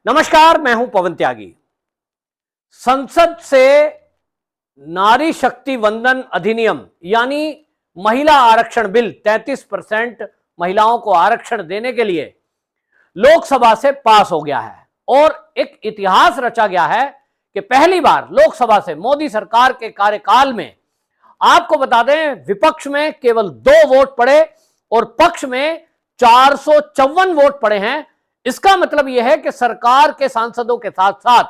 नमस्कार, मैं हूं पवन त्यागी। संसद से नारी शक्ति वंदन अधिनियम यानी महिला आरक्षण बिल 33% महिलाओं को आरक्षण देने के लिए लोकसभा से पास हो गया है और एक इतिहास रचा गया है कि पहली बार लोकसभा से मोदी सरकार के कार्यकाल में, आपको बता दें, विपक्ष में केवल 2 वोट पड़े और पक्ष में 454 वोट पड़े हैं। इसका मतलब यह है कि सरकार के सांसदों के साथ साथ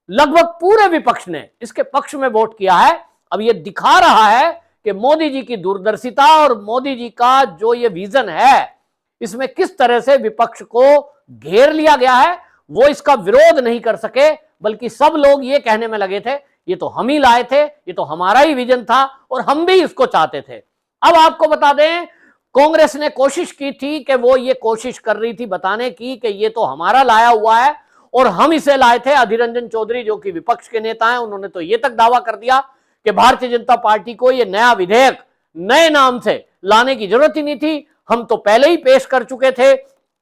लगभग पूरे विपक्ष ने इसके पक्ष में वोट किया है। अब यह दिखा रहा है कि मोदी जी की दूरदर्शिता और मोदी जी का जो ये विजन है, इसमें किस तरह से विपक्ष को घेर लिया गया है। वो इसका विरोध नहीं कर सके, बल्कि सब लोग ये कहने में लगे थे, ये तो हम ही लाए थे, ये तो हमारा ही विजन था और हम भी इसको चाहते थे। अब आपको बता दें, कांग्रेस ने कोशिश की थी कि वो ये कोशिश कर रही थी बताने की कि ये तो हमारा लाया हुआ है और हम इसे लाए थे। अधीर रंजन चौधरी जो कि विपक्ष के नेता हैं, उन्होंने तो ये तक दावा कर दिया कि भारतीय जनता पार्टी को ये नया विधेयक नए नाम से लाने की जरूरत ही नहीं थी, हम तो पहले ही पेश कर चुके थे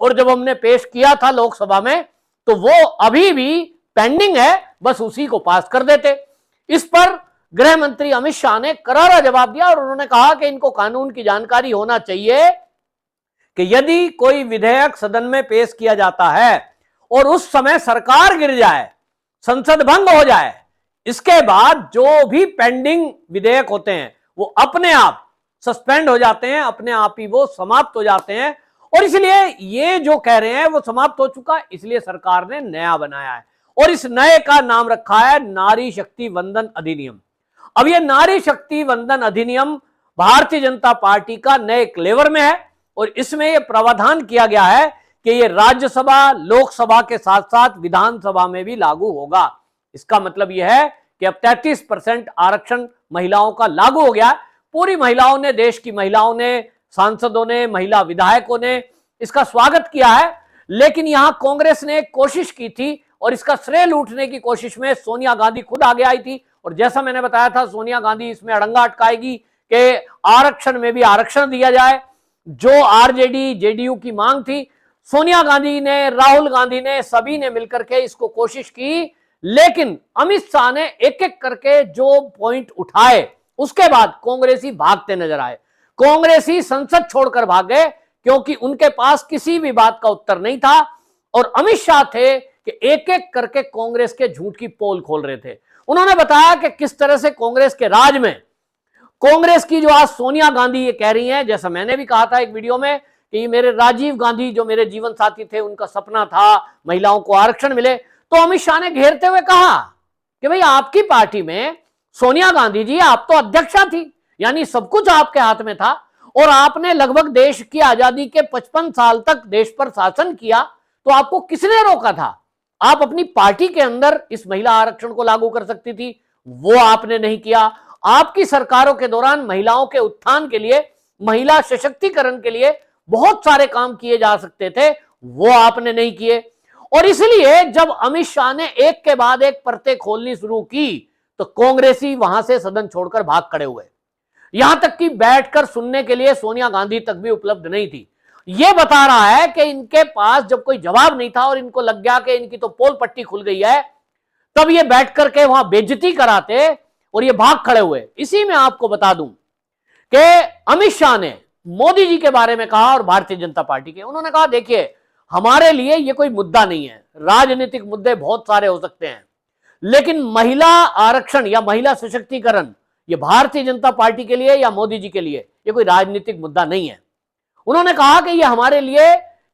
और जब हमने पेश किया था लोकसभा में तो वो अभी भी पेंडिंग है, बस उसी को पास कर देते। इस पर गृह मंत्री अमित शाह ने करारा जवाब दिया और उन्होंने कहा कि इनको कानून की जानकारी होना चाहिए कि यदि कोई विधेयक सदन में पेश किया जाता है और उस समय सरकार गिर जाए, संसद भंग हो जाए, इसके बाद जो भी पेंडिंग विधेयक होते हैं वो अपने आप सस्पेंड हो जाते हैं, अपने आप ही वो समाप्त हो जाते हैं। और इसलिए ये जो कह रहे हैं वो समाप्त हो चुका, इसलिए सरकार ने नया बनाया है और इस नए का नाम रखा है नारी शक्ति वंदन अधिनियम। अब ये नारी शक्ति वंदन अधिनियम भारतीय जनता पार्टी का नए क्लेवर में है और इसमें यह प्रावधान किया गया है कि ये राज्यसभा, लोकसभा के साथ साथ विधानसभा में भी लागू होगा। इसका मतलब यह है कि अब 33% आरक्षण महिलाओं का लागू हो गया। पूरी महिलाओं ने, देश की महिलाओं ने, सांसदों ने, महिला विधायकों ने इसका स्वागत किया है। लेकिन यहां कांग्रेस ने कोशिश की थी और इसका श्रेय लूटने की कोशिश में सोनिया गांधी खुद आगे आई थी और जैसा मैंने बताया था, सोनिया गांधी इसमें अड़ंगा अटकाएगी कि आरक्षण में भी आरक्षण दिया जाए। जो आरजेडी जेडीयू की मांग थी, सोनिया गांधी ने, राहुल गांधी ने, सभी ने मिलकर के इसको कोशिश की, लेकिन अमित शाह ने एक एक करके जो पॉइंट उठाए उसके बाद कांग्रेसी भागते नजर आए। कांग्रेसी संसद छोड़कर भाग गए क्योंकि उनके पास किसी भी बात का उत्तर नहीं था और अमित शाह थे कि एक एक करके कांग्रेस के झूठ की पोल खोल रहे थे। उन्होंने बताया कि किस तरह से कांग्रेस के राज में, कांग्रेस की जो आज सोनिया गांधी ये कह रही हैं, जैसा मैंने भी कहा था एक वीडियो में कि मेरे राजीव गांधी जो मेरे जीवन साथी थे, उनका सपना था महिलाओं को आरक्षण मिले। तो अमित शाह ने घेरते हुए कहा कि भाई आपकी पार्टी में सोनिया गांधी जी, आप तो अध्यक्षा थी, यानी सब कुछ आपके हाथ में था और आपने लगभग देश की आजादी के 55 साल तक देश पर शासन किया, तो आपको किसने रोका था? आप अपनी पार्टी के अंदर इस महिला आरक्षण को लागू कर सकती थी, वो आपने नहीं किया। आपकी सरकारों के दौरान महिलाओं के उत्थान के लिए, महिला सशक्तिकरण के लिए बहुत सारे काम किए जा सकते थे, वो आपने नहीं किए। और इसलिए जब अमित शाह ने एक के बाद एक परतें खोलनी शुरू की तो कांग्रेसी वहां से सदन छोड़कर भाग खड़े हुए। यहां तक कि बैठकर सुनने के लिए सोनिया गांधी तक भी उपलब्ध नहीं थी। यह बता रहा है कि इनके पास जब कोई जवाब नहीं था और इनको लग गया कि इनकी तो पोल पट्टी खुल गई है, तब ये बैठ करके वहां बेइज्जती कराते और ये भाग खड़े हुए। इसी में आपको बता दूं कि अमित शाह ने मोदी जी के बारे में कहा और भारतीय जनता पार्टी के, उन्होंने कहा देखिए हमारे लिए ये कोई मुद्दा नहीं है, राजनीतिक मुद्दे बहुत सारे हो सकते हैं, लेकिन महिला आरक्षण या महिला सशक्तिकरण ये भारतीय जनता पार्टी के लिए या मोदी जी के लिए ये कोई राजनीतिक मुद्दा नहीं है। उन्होंने कहा कि ये हमारे लिए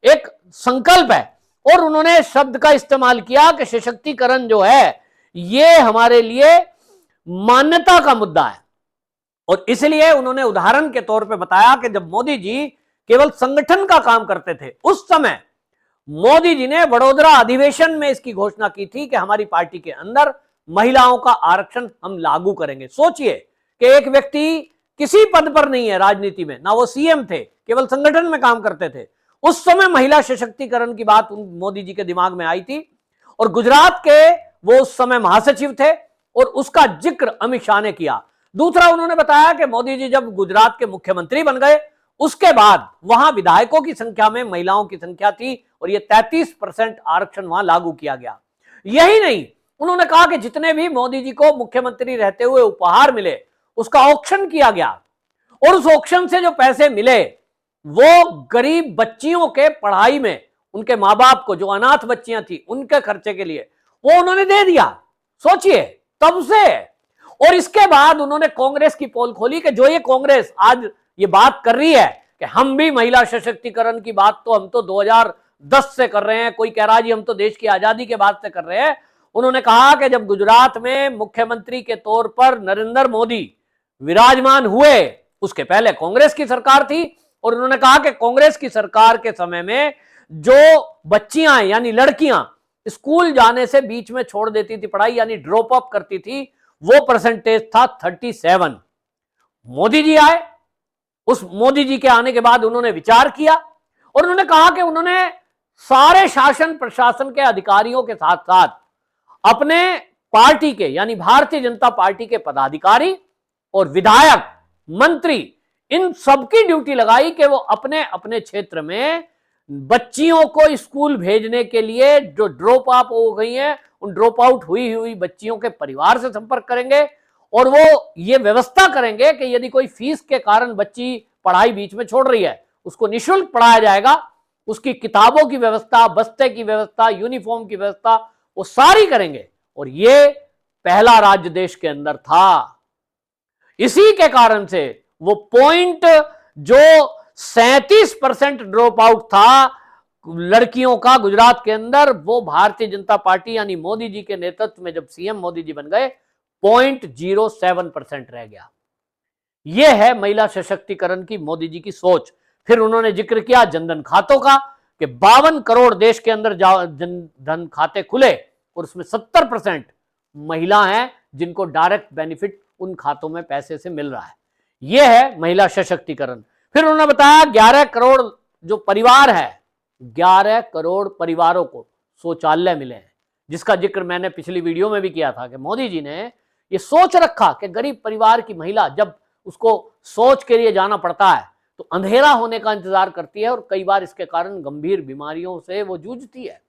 एक संकल्प है और उन्होंने शब्द का इस्तेमाल किया कि सशक्तिकरण जो है ये हमारे लिए मान्यता का मुद्दा है। और इसलिए उन्होंने उदाहरण के तौर पे बताया कि जब मोदी जी केवल संगठन का काम करते थे, उस समय मोदी जी ने वडोदरा अधिवेशन में इसकी घोषणा की थी कि हमारी पार्टी के अंदर महिलाओं का आरक्षण हम लागू करेंगे। सोचिए कि एक व्यक्ति किसी पद पर नहीं है राजनीति में, ना वो सीएम थे, केवल संगठन में काम करते थे, उस समय महिला सशक्तिकरण की बात मोदी जी के दिमाग में आई थी और गुजरात के वो उस समय महासचिव थे और उसका जिक्र अमित शाह ने किया। दूसरा, उन्होंने बताया कि मोदी जी जब गुजरात के मुख्यमंत्री बन गए उसके बाद वहां विधायकों की संख्या में महिलाओं की संख्या थी और ये 33% आरक्षण वहां लागू किया गया। यही नहीं, उन्होंने कहा कि जितने भी मोदी जी को मुख्यमंत्री रहते हुए उपहार मिले उसका ऑक्शन किया गया, और उस ऑक्शन से जो पैसे मिले वो गरीब बच्चियों के पढ़ाई में, उनके मां बाप को, जो अनाथ बच्चियां थी उनके खर्चे के लिए वो उन्होंने दे दिया। सोचिए, तब से। और इसके बाद उन्होंने कांग्रेस की पोल खोली कि जो ये कांग्रेस आज ये बात कर रही है कि हम भी महिला सशक्तिकरण की बात तो हम तो 2010 से कर रहे हैं, कोई कह रहा जी हम तो देश की आजादी के बाद से कर रहे हैं। उन्होंने कहा कि जब गुजरात में मुख्यमंत्री के तौर पर नरेंद्र मोदी विराजमान हुए, उसके पहले कांग्रेस की सरकार थी, और उन्होंने कहा कि कांग्रेस की सरकार के समय में जो बच्चियां यानी लड़कियां स्कूल जाने से बीच में छोड़ देती थी पढ़ाई, यानी ड्रॉप अप करती थी, वो परसेंटेज था 37। मोदी जी आए, उस मोदी जी के आने के बाद उन्होंने विचार किया और उन्होंने कहा कि उन्होंने सारे शासन प्रशासन के अधिकारियों के साथ साथ अपने पार्टी के यानी भारतीय जनता पार्टी के पदाधिकारी और विधायक, मंत्री, इन सबकी ड्यूटी लगाई कि वो अपने अपने क्षेत्र में बच्चियों को स्कूल भेजने के लिए जो ड्रॉप अप हो गई हैं, उन ड्रॉप आउट हुई बच्चियों के परिवार से संपर्क करेंगे और वो ये व्यवस्था करेंगे कि यदि कोई फीस के कारण बच्ची पढ़ाई बीच में छोड़ रही है उसको निःशुल्क पढ़ाया जाएगा, उसकी किताबों की व्यवस्था, बस्ते की व्यवस्था, यूनिफॉर्म की व्यवस्था वो सारी करेंगे। और ये पहला राज्य देश के अंदर था। इसी के कारण से वो पॉइंट जो 37% ड्रॉप आउट था लड़कियों का गुजरात के अंदर, वो भारतीय जनता पार्टी यानी मोदी जी के नेतृत्व में जब सीएम मोदी जी बन गए 0.07% रह गया। यह है महिला सशक्तिकरण की मोदी जी की सोच। फिर उन्होंने जिक्र किया जनधन खातों का कि 52 करोड़ देश के अंदर जनधन खाते खुले और उसमें 70% महिला हैं जिनको डायरेक्ट बेनिफिट उन खातों में पैसे से मिल रहा है। यह है महिला सशक्तिकरण। फिर उन्होंने बताया 11 करोड़ जो परिवार है, 11 करोड़ परिवारों को शौचालय मिले हैं, जिसका जिक्र मैंने पिछली वीडियो में भी किया था कि मोदी जी ने यह सोच रखा कि गरीब परिवार की महिला जब उसको शौच के लिए जाना पड़ता है तो अंधेरा होने का इंतजार करती है और कई बार इसके कारण गंभीर बीमारियों से वो जूझती है।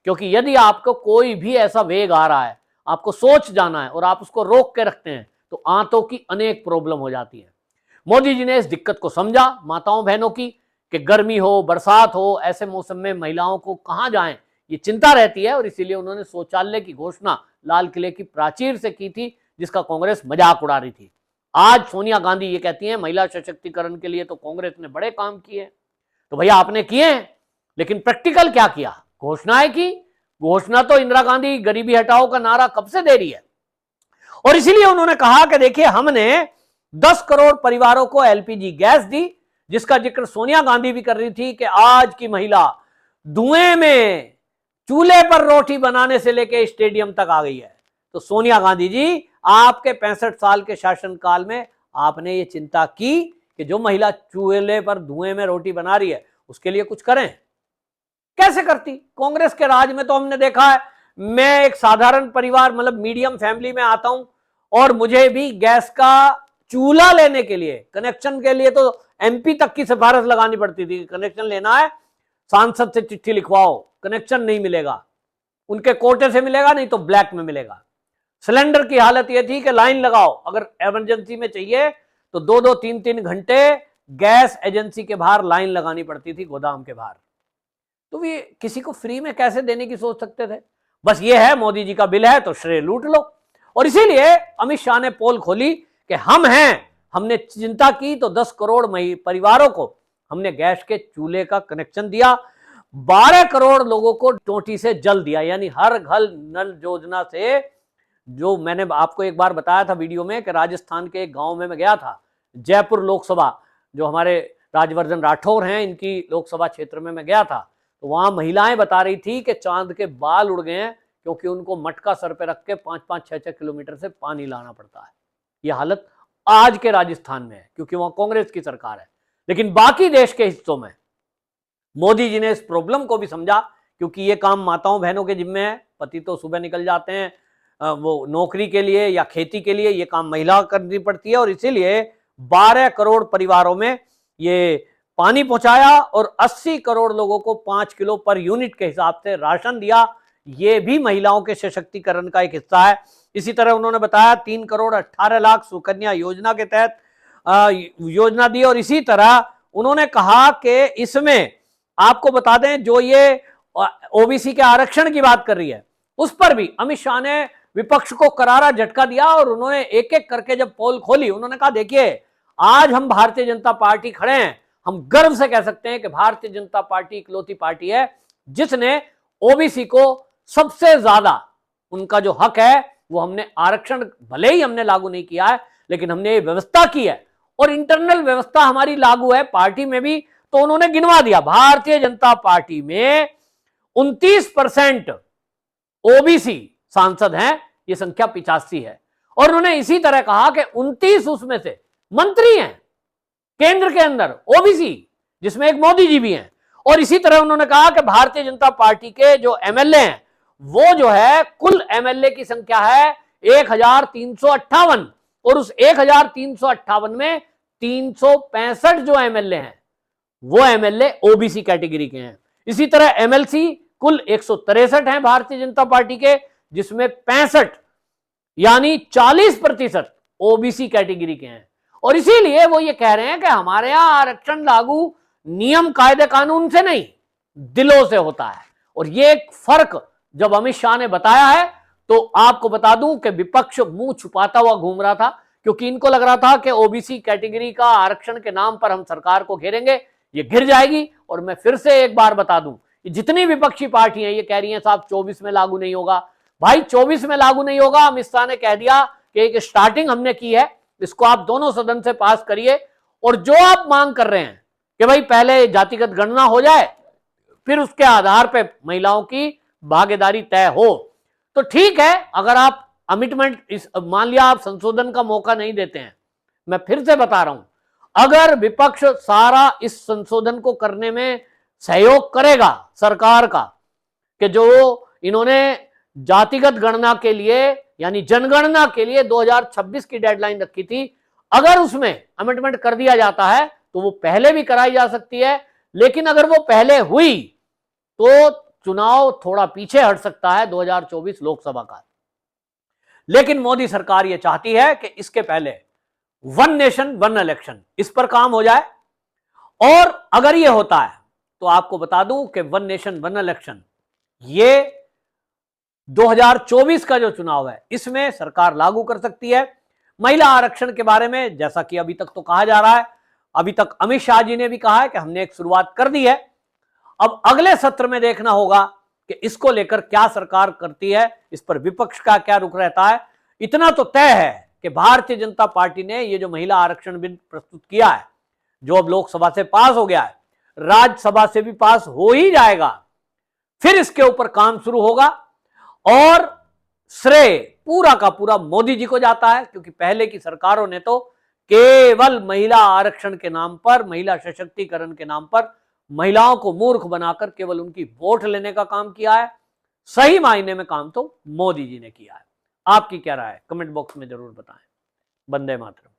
क्योंकि यदि आपको कोई भी ऐसा वेग आ रहा है, आपको शौच जाना है और आप उसको रोक के रखते हैं तो आंतों की अनेक प्रॉब्लम हो जाती है। मोदी जी ने इस दिक्कत को समझा माताओं बहनों की कि गर्मी हो, बरसात हो, ऐसे मौसम में महिलाओं को कहां जाएं, ये चिंता रहती है, और इसीलिए उन्होंने शौचालय की घोषणा लाल किले की प्राचीर से की थी, जिसका कांग्रेस मजाक उड़ा रही थी। आज सोनिया गांधी ये कहती हैं महिला सशक्तिकरण के लिए तो कांग्रेस ने बड़े काम किए। तो भैया आपने किए हैं, लेकिन प्रैक्टिकल क्या किया? घोषणाएं की। घोषणा तो इंदिरा गांधी गरीबी हटाओ का नारा कब से दे रही है। और इसीलिए उन्होंने कहा कि देखिए हमने 10 करोड़ परिवारों को एलपीजी गैस दी, जिसका जिक्र सोनिया गांधी भी कर रही थी कि आज की महिला धुएं में चूल्हे पर रोटी बनाने से लेकर स्टेडियम तक आ गई है। तो सोनिया गांधी जी, आपके 65 साल के शासनकाल में आपने ये चिंता की कि जो महिला चूल्हे पर धुएं में रोटी बना रही है उसके लिए कुछ करें? कैसे करती? कांग्रेस के राज में तो हमने देखा है, मैं एक साधारण परिवार मतलब मीडियम फैमिली में आता हूं और मुझे भी गैस का चूल्हा लेने के लिए, कनेक्शन के लिए तो एमपी तक की सिफारिश लगानी पड़ती थी। कनेक्शन लेना है, सांसद से चिट्ठी लिखवाओ, कनेक्शन नहीं मिलेगा, उनके कोटे से मिलेगा, नहीं तो ब्लैक में मिलेगा। सिलेंडर की हालत यह थी कि लाइन लगाओ, अगर इमरजेंसी में चाहिए तो 2-2, 3-3 घंटे गैस एजेंसी के बाहर लाइन लगानी पड़ती थी, गोदाम के बाहर। तो ये किसी को फ्री में कैसे देने की सोच सकते थे? बस ये है, मोदी जी का बिल है तो श्रेय लूट लो। और इसीलिए अमित शाह ने पोल खोली कि हम हैं, हमने चिंता की तो 10 करोड़ परिवारों को हमने गैस के चूल्हे का कनेक्शन दिया, 12 करोड़ लोगों को टोटी से जल दिया, यानी हर घर नल योजना से। जो मैंने आपको एक बार बताया था वीडियो में कि राजस्थान के एक गांव में मैं गया था, जयपुर लोकसभा, जो हमारे राजवर्धन राठौर हैं इनकी लोकसभा क्षेत्र में मैं गया था, तो वहां महिलाएं बता रही थी कि चांद के बाल उड़ गए हैं क्योंकि उनको मटका सर पे रख के 5-5, 6-6 किलोमीटर से पानी लाना पड़ता है। यह हालत आज के राजस्थान में है क्योंकि वहां कांग्रेस की सरकार है। लेकिन बाकी देश के हिस्सों में मोदी जी ने इस प्रॉब्लम को भी समझा, क्योंकि ये काम माताओं बहनों के जिम्मे है। पति तो सुबह निकल जाते हैं वो नौकरी के लिए या खेती के लिए, ये काम महिला करनी पड़ती है। और इसीलिए 12 करोड़ परिवारों में ये पानी पहुंचाया और 80 करोड़ लोगों को 5 किलो पर यूनिट के हिसाब से राशन दिया। यह भी महिलाओं के सशक्तिकरण का एक हिस्सा है। इसी तरह उन्होंने बताया 3 करोड़ 18 लाख सुकन्या योजना के तहत योजना दी। और इसी तरह उन्होंने कहा कि इसमें आपको बता दें, जो ये ओबीसी के आरक्षण की बात कर रही है, उस पर भी अमित शाह ने विपक्ष को करारा झटका दिया और उन्होंने एक एक करके जब पोल खोली, उन्होंने कहा देखिए आज हम भारतीय जनता पार्टी खड़े हैं, हम गर्व से कह सकते हैं कि भारतीय जनता पार्टी इकलौती पार्टी है जिसने ओबीसी को सबसे ज्यादा उनका जो हक है वो हमने आरक्षण भले ही हमने लागू नहीं किया है, लेकिन हमने ये व्यवस्था की है और इंटरनल व्यवस्था हमारी लागू है पार्टी में भी। तो उन्होंने गिनवा दिया, भारतीय जनता पार्टी में 29% ओबीसी सांसद हैं, ये संख्या 85 है। और उन्होंने इसी तरह कहा कि 29 उसमें से मंत्री हैं केंद्र के अंदर ओबीसी, जिसमें एक मोदी जी भी हैं। और इसी तरह उन्होंने कहा कि भारतीय जनता पार्टी के जो एमएलए हैं वो जो है कुल एमएलए की संख्या है 1358 और उस 1358 में 365 जो एमएलए हैं वो एमएलए ओबीसी कैटेगरी के हैं। इसी तरह एमएलसी कुल 163 हैं भारतीय जनता पार्टी के, जिसमें 65 यानी 40% ओबीसी कैटेगरी के हैं। और इसीलिए वो ये कह रहे हैं कि हमारे यहां आरक्षण लागू नियम कायदे कानून से नहीं दिलों से होता है। और ये एक फर्क जब अमित शाह ने बताया है तो आपको बता दूं कि विपक्ष मुंह छुपाता हुआ घूम रहा था, क्योंकि इनको लग रहा था कि ओबीसी कैटेगरी का आरक्षण के नाम पर हम सरकार को घेरेंगे, ये घिर जाएगी। और मैं फिर से एक बार बता दूं, जितनी विपक्षी पार्टियां ये कह रही हैं साहब 24 में लागू नहीं होगा, भाई 24 में लागू नहीं होगा। अमित शाह ने कह दिया कि एक स्टार्टिंग हमने की है, इसको आप दोनों सदन से पास करिए। और जो आप मांग कर रहे हैं कि भाई पहले जातिगत गणना हो जाए फिर उसके आधार पे महिलाओं की भागीदारी तय हो, तो ठीक है। अगर आप अमिटमेंट मान लिया आप संशोधन का मौका नहीं देते हैं, मैं फिर से बता रहा हूं, अगर विपक्ष सारा इस संशोधन को करने में सहयोग करेगा सरकार का, कि जो इन्होंने जातिगत गणना के लिए यानी जनगणना के लिए 2026 की डेडलाइन रखी थी, अगर उसमें अमेंडमेंट कर दिया जाता है तो वो पहले भी कराई जा सकती है। लेकिन अगर वो पहले हुई तो चुनाव थोड़ा पीछे हट सकता है 2024 लोकसभा का। लेकिन मोदी सरकार ये चाहती है कि इसके पहले वन नेशन वन इलेक्शन, इस पर काम हो जाए। और अगर ये होता है तो आपको बता दूं कि वन नेशन वन इलेक्शन ये 2024 का जो चुनाव है इसमें सरकार लागू कर सकती है। महिला आरक्षण के बारे में जैसा कि अभी तक तो कहा जा रहा है, अभी तक अमित शाह जी ने भी कहा है कि हमने एक शुरुआत कर दी है। अब अगले सत्र में देखना होगा कि इसको लेकर क्या सरकार करती है, इस पर विपक्ष का क्या रुख रहता है। इतना तो तय है कि भारतीय जनता पार्टी ने ये जो महिला आरक्षण बिल प्रस्तुत किया है, जो अब लोकसभा से पास हो गया है, राज्यसभा से भी पास हो ही जाएगा, फिर इसके ऊपर काम शुरू होगा। और श्रेय पूरा का पूरा मोदी जी को जाता है, क्योंकि पहले की सरकारों ने तो केवल महिला आरक्षण के नाम पर, महिला सशक्तिकरण के नाम पर महिलाओं को मूर्ख बनाकर केवल उनकी वोट लेने का काम किया है। सही मायने में काम तो मोदी जी ने किया है। आपकी क्या राय है कमेंट बॉक्स में जरूर बताएं। वंदे मातरम।